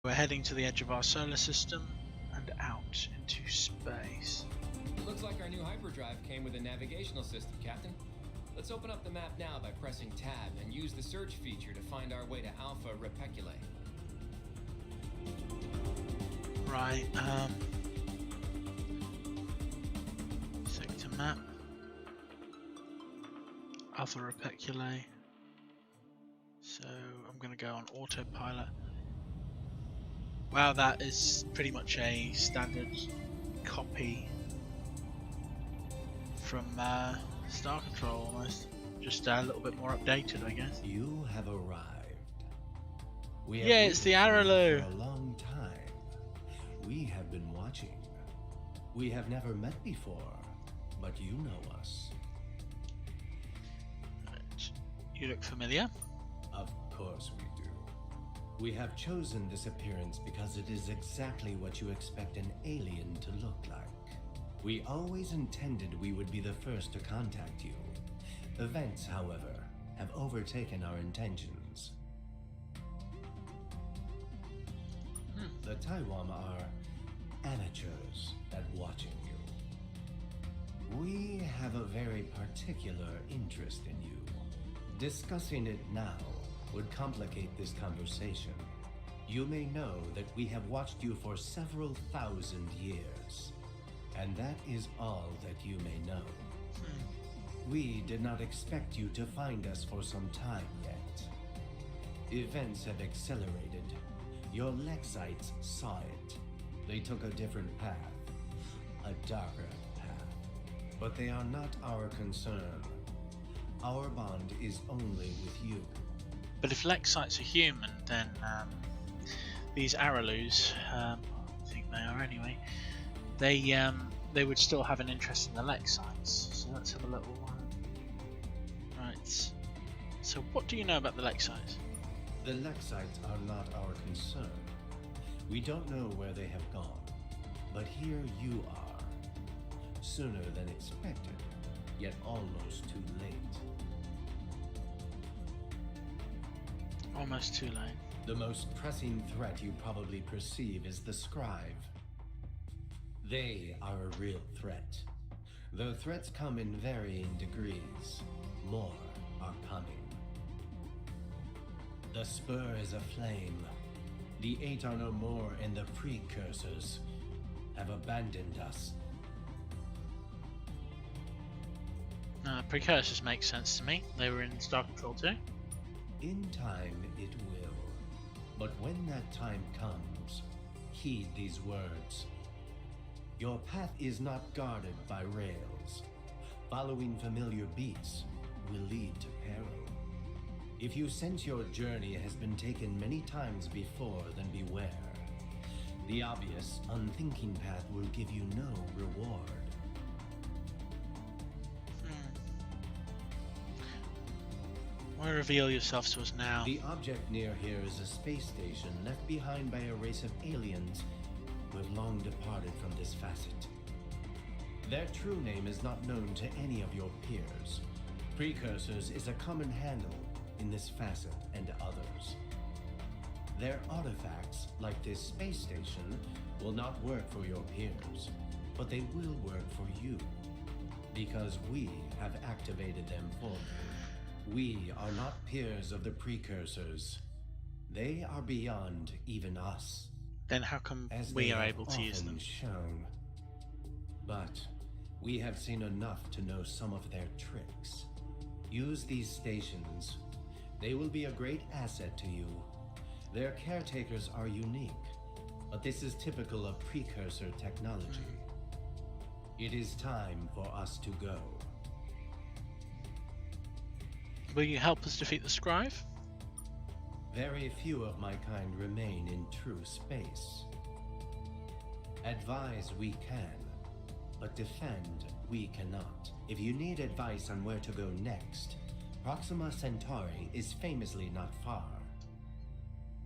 We're heading to the edge of our solar system and out into space. It looks like our new hyperdrive came with a navigational system, Captain. Let's open up the map now by pressing Tab and use the search feature to find our way to Alpha Reticuli. Right, sector map. Alpha Reticuli. So I'm going to go on autopilot. Wow, that is pretty much a standard copy from Star Control almost. Just a little bit more updated, I guess. You have arrived. We Yeah, it's the Araloo. For a long time. We have been watching. We have never met before, but you know us. Right. You look familiar. Of course we do. We have chosen this appearance because it is exactly what you expect an alien to look like. We always intended we would be the first to contact you. Events, however, have overtaken our intentions. The Tywom are amateurs at watching you. We have a very particular interest in you. Discussing it now would complicate this conversation. You may know that we have watched you for several thousand years, and that is all that you may know. We did not expect you to find us for some time yet. Events have accelerated. Your Lexites saw it. They took a different path, a darker path. But they are not our concern. Our bond is only with you. But if Lexites are human, then these Araloos, I think they are anyway, they would still have an interest in the Lexites. So let's have a little one. Right. So what do you know about the Lexites? The Lexites are not our concern. We don't know where they have gone, but here you are. Sooner than expected, yet almost too late. Almost too late. The most pressing threat you probably perceive is the Scryve. They are a real threat. Though threats come in varying degrees, more are coming. The spur is aflame. The Eight are no more, and the precursors have abandoned us. Precursors make sense to me. They were in Star Control too. In time it will. But when that time comes, heed these words. Your path is not guarded by rails. Following familiar beats will lead to peril. If you sense your journey has been taken many times before, then beware. The obvious, unthinking path will give you no reward. Why reveal yourself to us now? The object near here is a space station left behind by a race of aliens who have long departed from this facet. Their true name is not known to any of your peers. Precursors is a common handle in this facet and others. Their artifacts, like this space station, will not work for your peers, but they will work for you, because we have activated them for you. We are not peers of the precursors. They are beyond even us. Then how come As we they are have able to use often them? shown. But we have seen enough to know some of their tricks. Use these stations. They will be a great asset to you. Their caretakers are unique, but this is typical of precursor technology. It is time for us to go. Will you help us defeat the Scryve? Very few of my kind remain in true space. Advise we can, but defend we cannot. If you need advice on where to go next, Proxima Centauri is famously not far.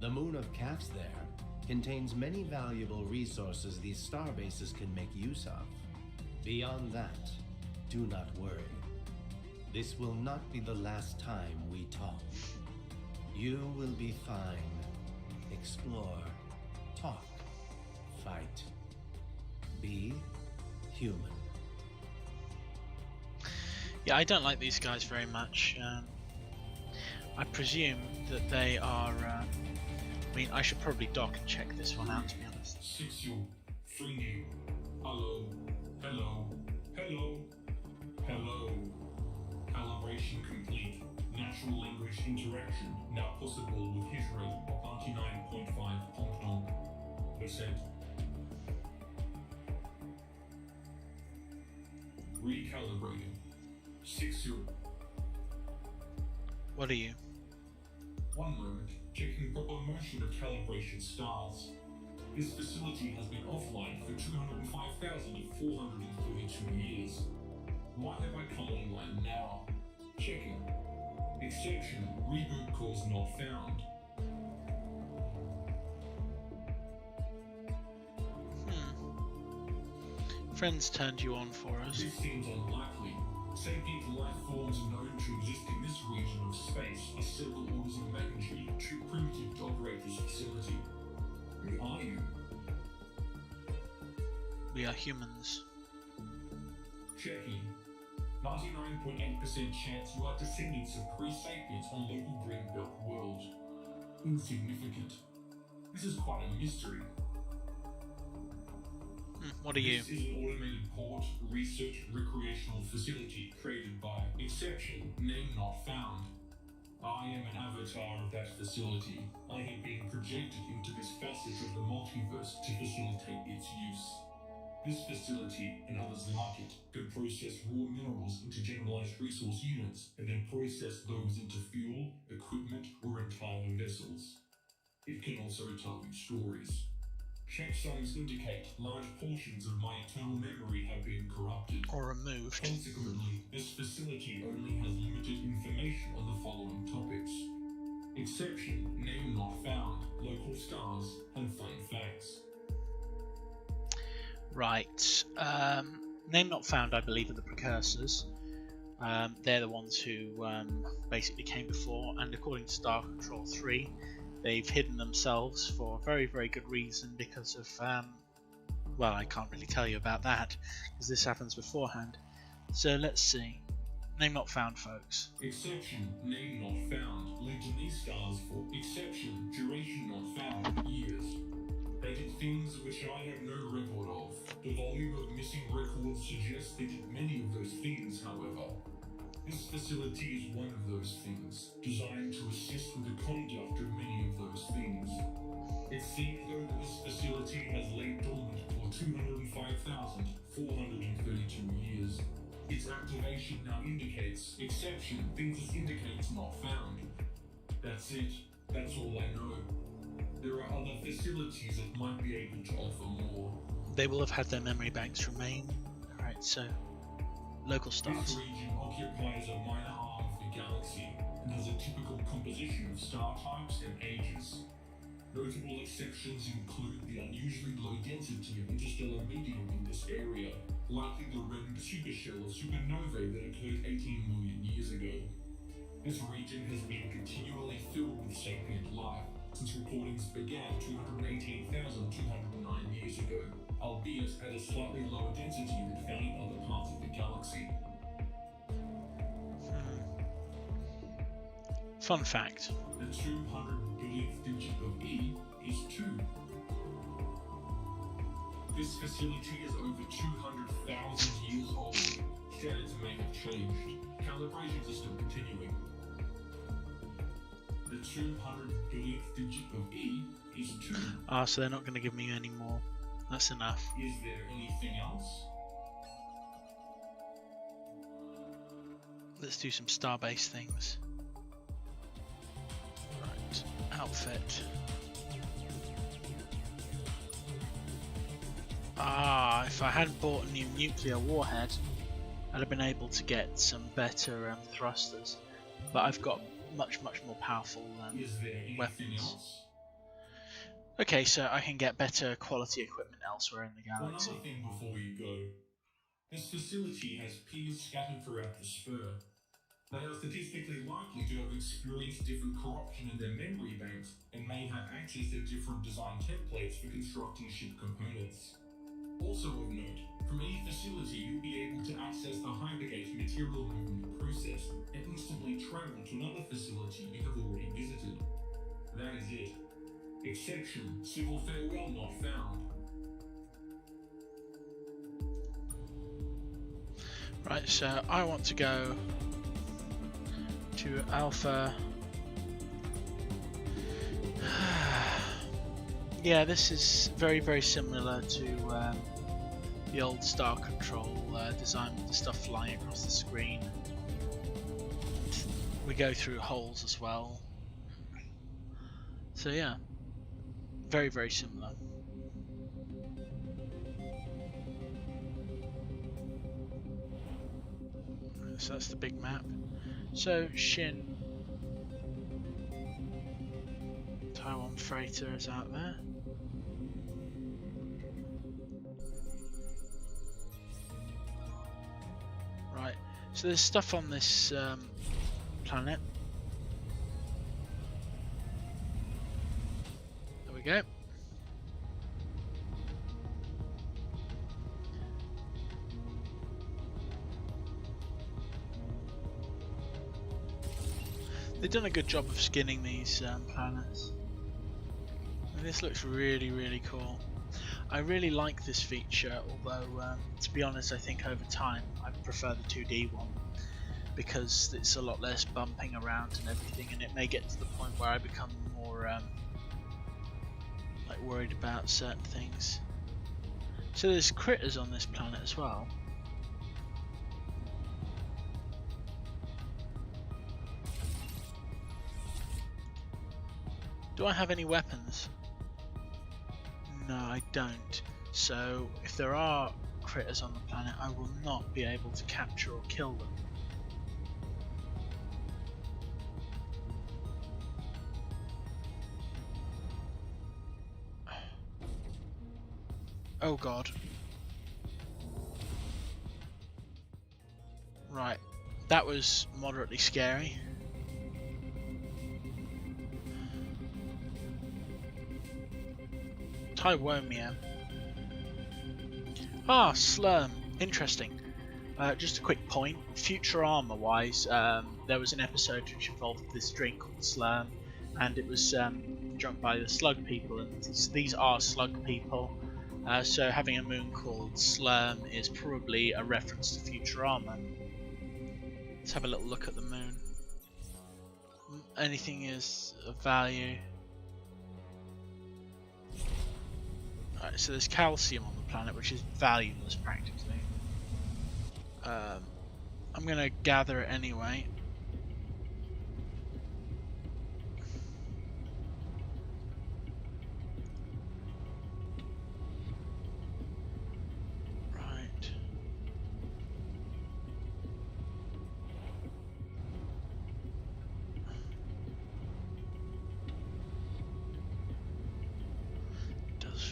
The moon of Calf's there contains many valuable resources these star bases can make use of. Beyond that, do not worry. This will not be the last time we talk. You will be fine. Explore talk, fight, be human. Yeah, I don't like these guys very much. I presume that they are. I mean, I should probably dock and check this one out, to be honest. Clingy. Hello. Hello. Hello. Hello. Calibration complete. Natural language interaction now possible with hit rate of 99.5%. Recalibrating. 60. What are you? One moment, checking proper motion of calibration stars. This facility has been offline for 205,432 years. Why have I come online now? Checking. Exception, reboot cause not found. Friends turned you on for us. This seems unlikely. Sentient life forms known to exist in this region of space are several orders of magnitude too primitive to operate this facility. Who are you? We are humans. Checking. 99.8% chance you are descendants of pre-sapiens on local Greenbelt world. Insignificant. This is quite a mystery. What are you? This is an automated port, research, recreational facility created by Exception, name not found. I am an avatar of that facility. I have been projected into this facet of the multiverse to facilitate its use. This facility, and others like it, can process raw minerals into generalized resource units, and then process those into fuel, equipment, or entire vessels. It can also tell you stories. Checksums indicate large portions of my eternal memory have been corrupted or removed. Consequently, this facility only has limited information on the following topics. Exception, name not found, local stars, and fun facts. Right. Name not found, I believe, are the precursors. They're the ones who basically came before, and according to Star Control 3, they've hidden themselves for a very, very good reason because of, well, I can't really tell you about that, because this happens beforehand. So let's see. Name not found, folks. Exception, name not found, lived in these stars for exception, duration not found, years. They did things which I have no record of. The volume of missing records suggests they did many of those things, however. This facility is one of those things, designed to assist with the conduct of many of those things. It seems though that this facility has lain dormant for 205,432 years. Its activation now indicates exception, things this indicates not found. That's it. That's all I know. There are other facilities that might be able to offer more. They will have had their memory banks remain. Alright, so local stars. This region occupies a minor arm of the galaxy and has a typical composition of star types and ages. Notable exceptions include the unusually low density of interstellar medium in this area, likely the red supershell of supernovae that occurred 18 million years ago. This region has been continually filled with sapient life since recordings began 218,209 years ago, albeit at a slightly lower density than found in other parts of the galaxy. Fun fact. The 200 billionth digit of E is 2. This facility is over 200,000 years old. Standards may have changed. Calibration system continuing. The 200 billionth digit of E is 2. Ah, so they're not going to give me any more. That's enough. Is there anything else? Let's do some star-based things. Right, outfit. Ah, if I hadn't bought a new nuclear warhead, I'd have been able to get some better thrusters. But I've got much more powerful weapons. Else? Okay, so I can get better quality equipment elsewhere in the galaxy. One other thing before you go. This facility has piers scattered throughout the spur. They are statistically likely to have experienced different corruption in their memory banks and may have access to different design templates for constructing ship components. Also of note, from any facility you'll be able to access the Hypergate material movement process and instantly travel to another facility you have already visited. That is it. Exception, civil farewell not found. Right, so I want to go to Alpha. Yeah, this is very, very similar to the old Star Control design with the stuff flying across the screen. We go through holes as well. So yeah, very, very similar. So that's the big map. So Shin Tywom freighter is out there. Right, so there's stuff on this planet. There we go. They've done a good job of skinning these planets. And this looks really, really cool. I really like this feature, although to be honest I think over time I prefer the 2D one because it's a lot less bumping around and everything, and it may get to the point where I become more like worried about certain things. So there's critters on this planet as well. Do I have any weapons? No, I don't. So if there are critters on the planet, I will not be able to capture or kill them. Oh god. Right, that was moderately scary. Tywom. Ah, Slurm. Interesting. Just a quick point. Future armor wise, there was an episode which involved this drink called Slurm, and it was drunk by the slug people, and these are slug people. So having a moon called Slurm is probably a reference to future armor. Let's have a little look at the moon. Anything is of value. Alright, so there's calcium on the planet, which is valueless practically. I'm gonna gather it anyway. Right.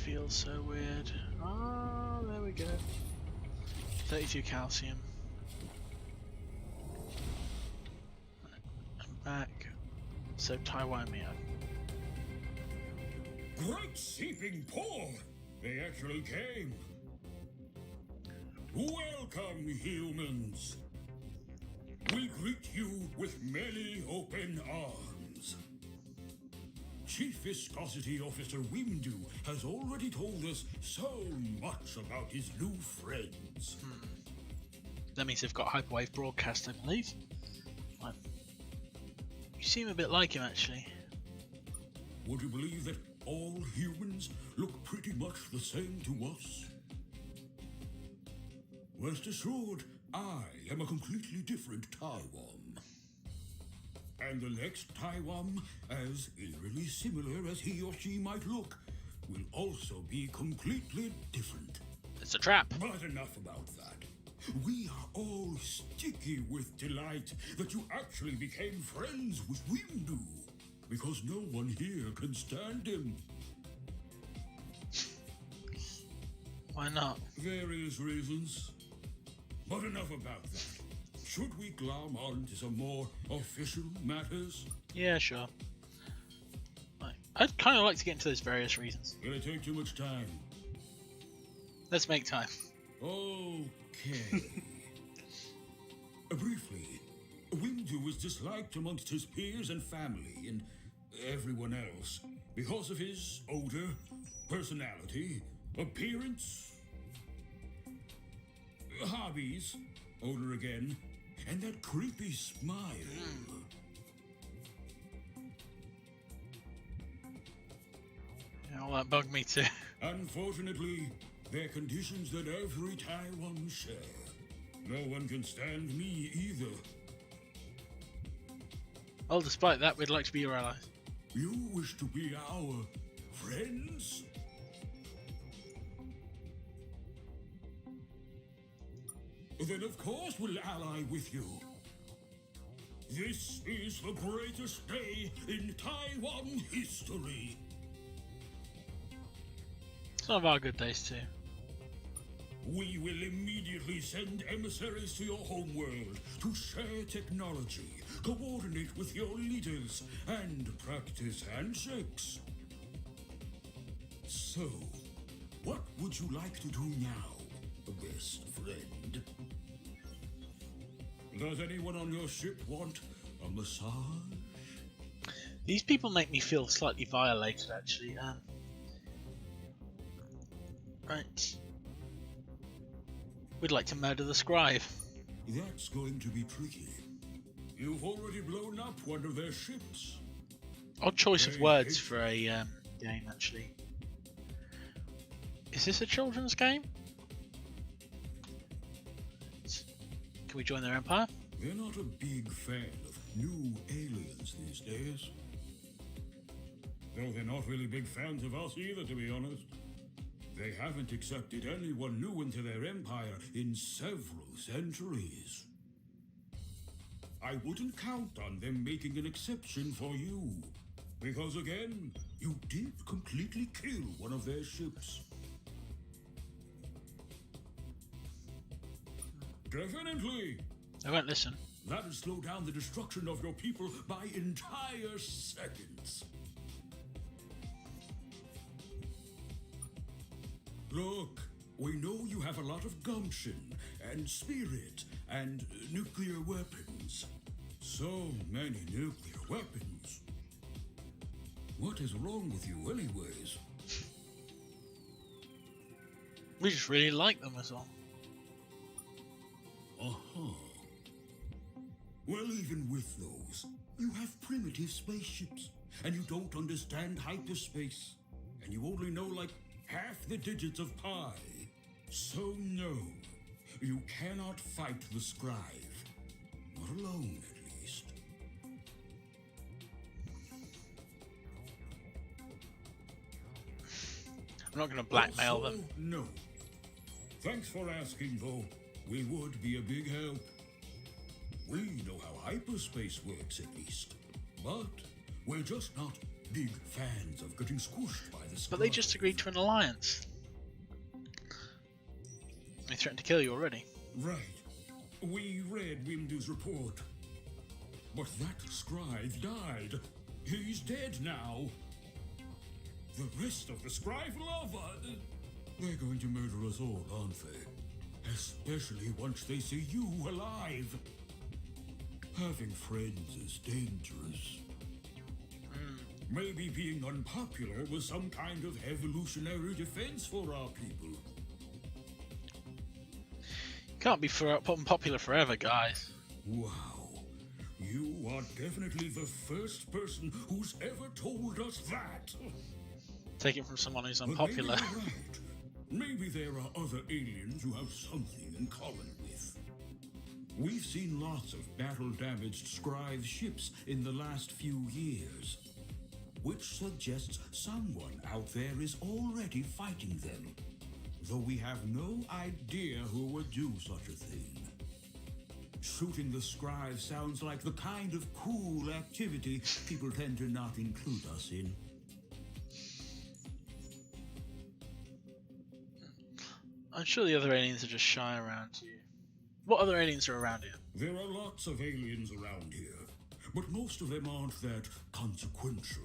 Feels so weird. Ah, there we go. 32 calcium. I'm back. So Tywom. Great seeping pour! They actually came. Welcome, humans. We greet you with many open arms. Chief Viscosity Officer Windu has already told us so much about his new friends. That means they've got hyperwave broadcast, I believe. Right. You seem a bit like him, actually. Would you believe that all humans look pretty much the same to us? Rest assured, I am a completely different Tywom. And the next Tywom, as eerily similar as he or she might look, will also be completely different. It's a trap. But enough about that. We are all sticky with delight that you actually became friends with Windu, because no one here can stand him. Why not? Various reasons. But enough about that. should we glom on to some more official matters? Yeah, sure. Right. I'd kind of like to get into those various reasons. Will it take too much time? Let's make time. Okay. Briefly, Windu was disliked amongst his peers and family and everyone else because of his odor, personality, appearance, hobbies, odor again, and that creepy smile. Yeah, well, that bugged me too. Unfortunately, they're conditions that every Tywom share. No one can stand me either. Well, despite that, we'd like to be your allies. You wish to be our friends? Then of course we'll ally with you. This is the greatest day in Tywom history. Some of our good days too. We will immediately send emissaries to your homeworld to share technology, coordinate with your leaders, and practice handshakes. So, what would you like to do now, best friend? Does anyone on your ship want a massage? These people make me feel slightly violated, actually. Right. We'd like to murder the Scryve. That's going to be tricky. You've already blown up one of their ships. Odd choice of words for a game, actually. Is this a children's game? Can we join their empire? They're not a big fan of new aliens these days. Though they're not really big fans of us either, to be honest. They haven't accepted anyone new into their empire in several centuries. I wouldn't count on them making an exception for you. Because again, you did completely kill one of their ships. Definitely. I won't listen. That'll slow down the destruction of your people by entire seconds. Look, we know you have a lot of gumption and spirit and nuclear weapons. So many nuclear weapons. What is wrong with you anyways? We just really like them as well. Uh-huh. Well, even with those, you have primitive spaceships, and you don't understand hyperspace, and you only know like half the digits of pi. So no, you cannot fight the Scryve. Not alone, at least. I'm not going to blackmail Also, them. No. Thanks for asking, though. We would be a big help. We know how hyperspace works, at least. But we're just not big fans of getting squished by the Scryve. But they just agreed to an alliance. They threatened to kill you already. Right. We read Windu's report. But that Scryve died. He's dead now. The rest of the Scryve love us. They're going to murder us all, aren't they? Especially once they see you alive. Having friends is dangerous. Maybe being unpopular was some kind of evolutionary defense for our people. Can't be unpopular forever, guys. Wow. You are definitely the first person who's ever told us that. Take it from someone who's But unpopular. maybe you're right. Maybe there are other aliens who have something in common with. We've seen lots of battle-damaged Scryve ships in the last few years, which suggests someone out there is already fighting them, though we have no idea who would do such a thing. Shooting the Scryve sounds like the kind of cool activity people tend to not include us in. I'm sure the other aliens are just shy around you. What other aliens are around here? There are lots of aliens around here, but most of them aren't that consequential.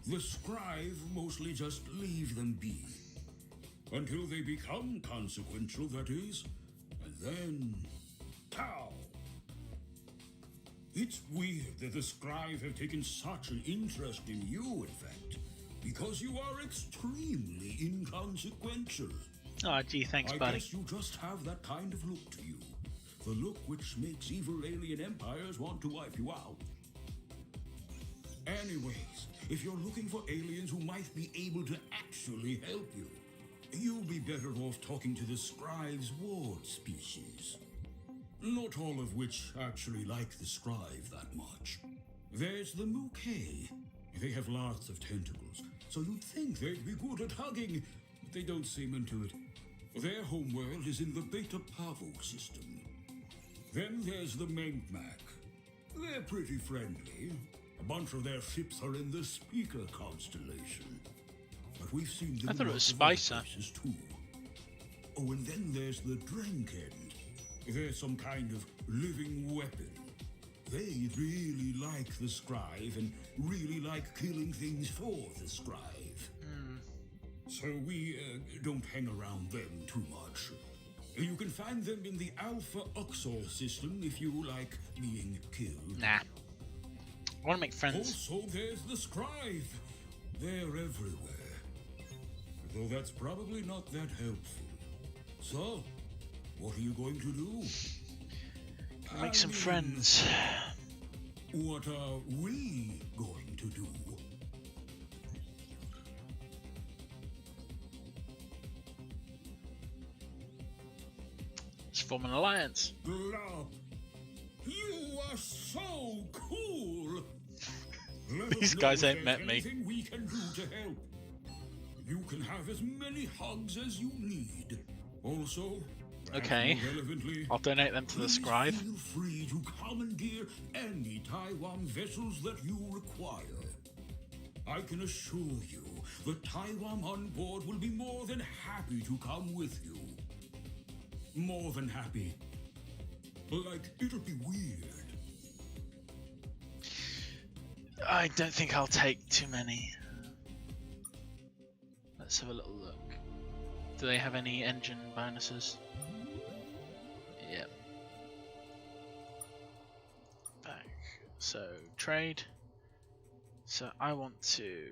The Scryve mostly just leave them be. Until they become consequential, that is. And then... pow! It's weird that the Scryve have taken such an interest in you, in fact, because you are extremely inconsequential. Oh, gee, thanks, buddy. I guess you just have that kind of look to you. The look which makes evil alien empires want to wipe you out. Anyways, if you're looking for aliens who might be able to actually help you, you'll be better off talking to the Scryve's ward species. Not all of which actually like the Scryve that much. There's the Mukay. They have lots of tentacles, so you'd think they'd be good at hugging, but they don't seem into it. Their homeworld is in the Beta Pavo system. Then there's the Mengmak. They're pretty friendly. A bunch of their ships are in the Speaker constellation. But we've seen them I thought it was lots of other Spicer. places too. Oh, and then there's the Drankend. They're some kind of living weapon. They really like the Scryve and really like killing things for the Scryve. So we don't hang around them too much. You can find them in the Alpha Uxor system if you like being killed. Nah. I want to make friends. Also, there's the Scryve. They're everywhere. Though that's probably not that helpful. So, what are you going to do? Make some friends. What are we going to do? Let's form an alliance. Glop, you are so cool. These guys ain't met me. Anything we can do to help. You can have as many hugs as you need. Also, Okay. relevantly, I'll donate them to the please Scryve. feel free to commandeer any Tywom vessels that you require. I can assure you, the Tywom on board will be more than happy to come with you. More than happy. Like, it'll be weird. I don't think I'll take too many. Let's have a little look. Do they have any engine bonuses? Yep. Back. So, trade. So, I want to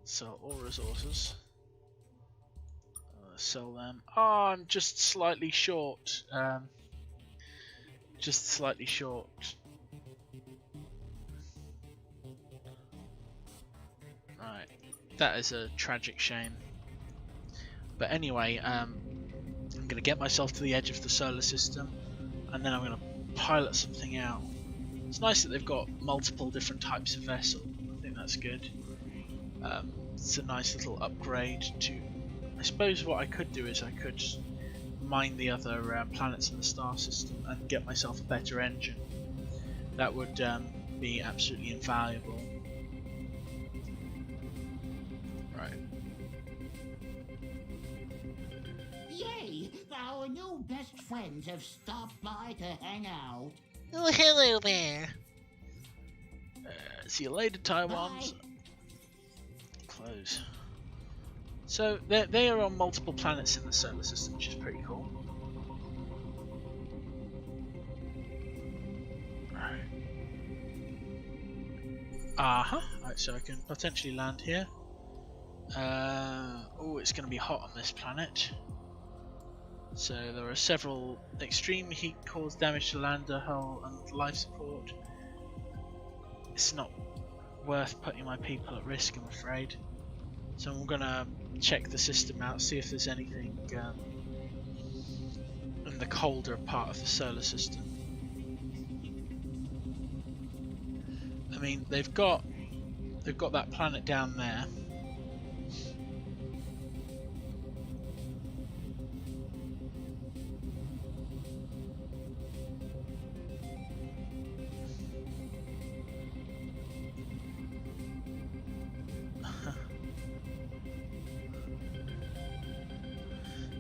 sell all resources. Sell them. Oh, I'm just slightly short. Just slightly short. Right. That is a tragic shame. But anyway, I'm going to get myself to the edge of the solar system, and then I'm going to pilot something out. It's nice that they've got multiple different types of vessel. I think that's good. It's a nice little upgrade to... I suppose what I could do is I could mine the other planets in the star system and get myself a better engine. That would be absolutely invaluable. Right. Yay! Our new best friends have stopped by to hang out. Oh, hello there. See you later, Tywoms. Bye. Close. So they are on multiple planets in the solar system, which is pretty cool. Right. Right, so I can potentially land here. Oh, it's going to be hot on this planet. So there are several extreme heat cause damage to lander hull and life support. It's not worth putting my people at risk, I'm afraid. So I'm gonna check the system out, see if there's anything in the colder part of the solar system. I mean, they've got that planet down there.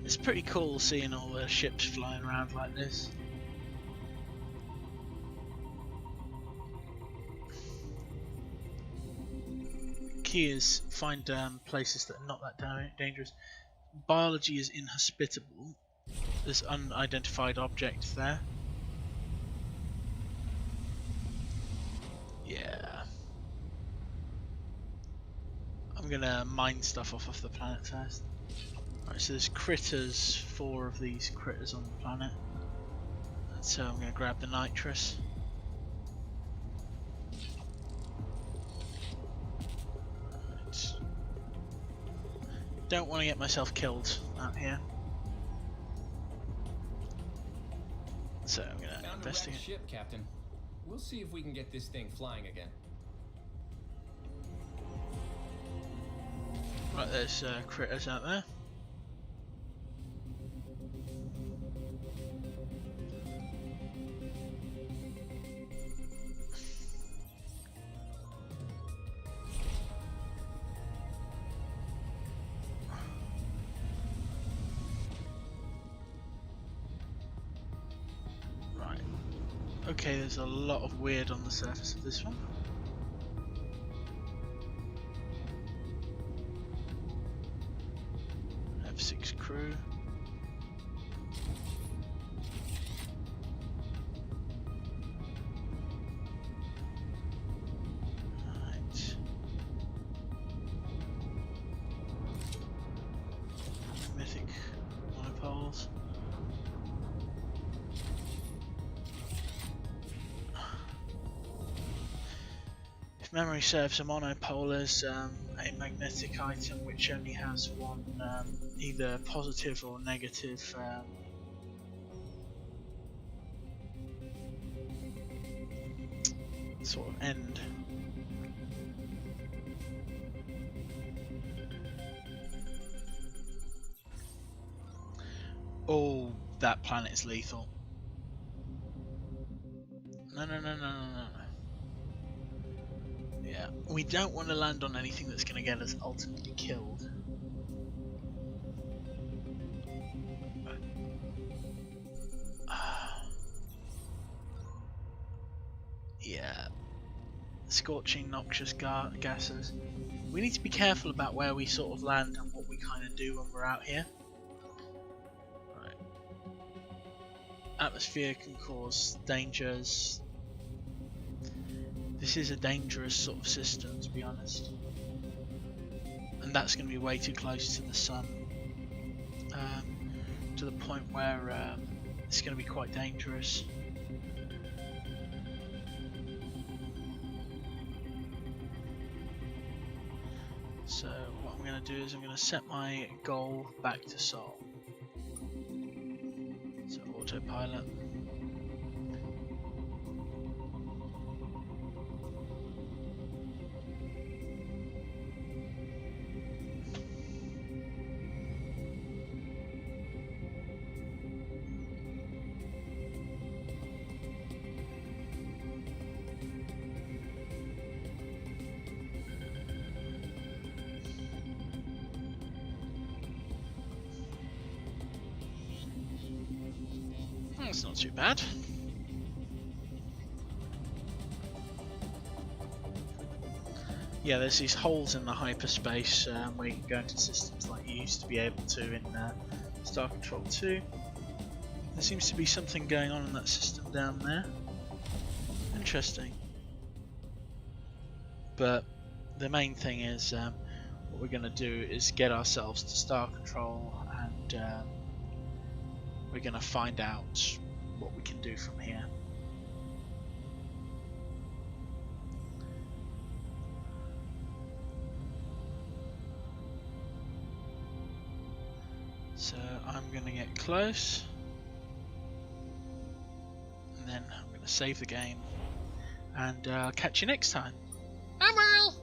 It's pretty cool seeing all the ships flying around like this. Key is find places that are not that dangerous. Biology is inhospitable. There's unidentified objects there. Yeah. I'm gonna mine stuff off the planet first. Right, so there's critters, 4 of these critters on the planet. So I'm gonna grab the nitrous. Right. Don't want to get myself killed out here. So I'm gonna Found investigate. a wrecked ship, Captain. We'll see if we can get this thing flying again. Right, there's critters out there. Right. Okay, there's a lot of weird on the surface of this one. F6 crew. Right. Mythic monopoles. If memory serves, a monopole is a magnetic item which only has one either positive or negative sort of end. Oh, that planet is lethal. No. Yeah, we don't want to land on anything that's going to get us ultimately killed. Yeah, scorching, noxious gases. We need to be careful about where we sort of land and what we kind of do when we're out here. Right. Atmosphere can cause dangers. This is a dangerous sort of system, to be honest, and that's going to be way too close to the sun, to the point where it's going to be quite dangerous. So what I'm going to do is I'm going to set my goal back to Sol. So autopilot. That's not too bad. Yeah, there's these holes in the hyperspace where you can go into systems like you used to be able to in Star Control 2. There seems to be something going on in that system down there. Interesting. But the main thing is what we're going to do is get ourselves to Star Control, and we're going to find out what we can do from here. So I'm going to get close, and then I'm going to save the game, and I'll catch you next time. Homeworld!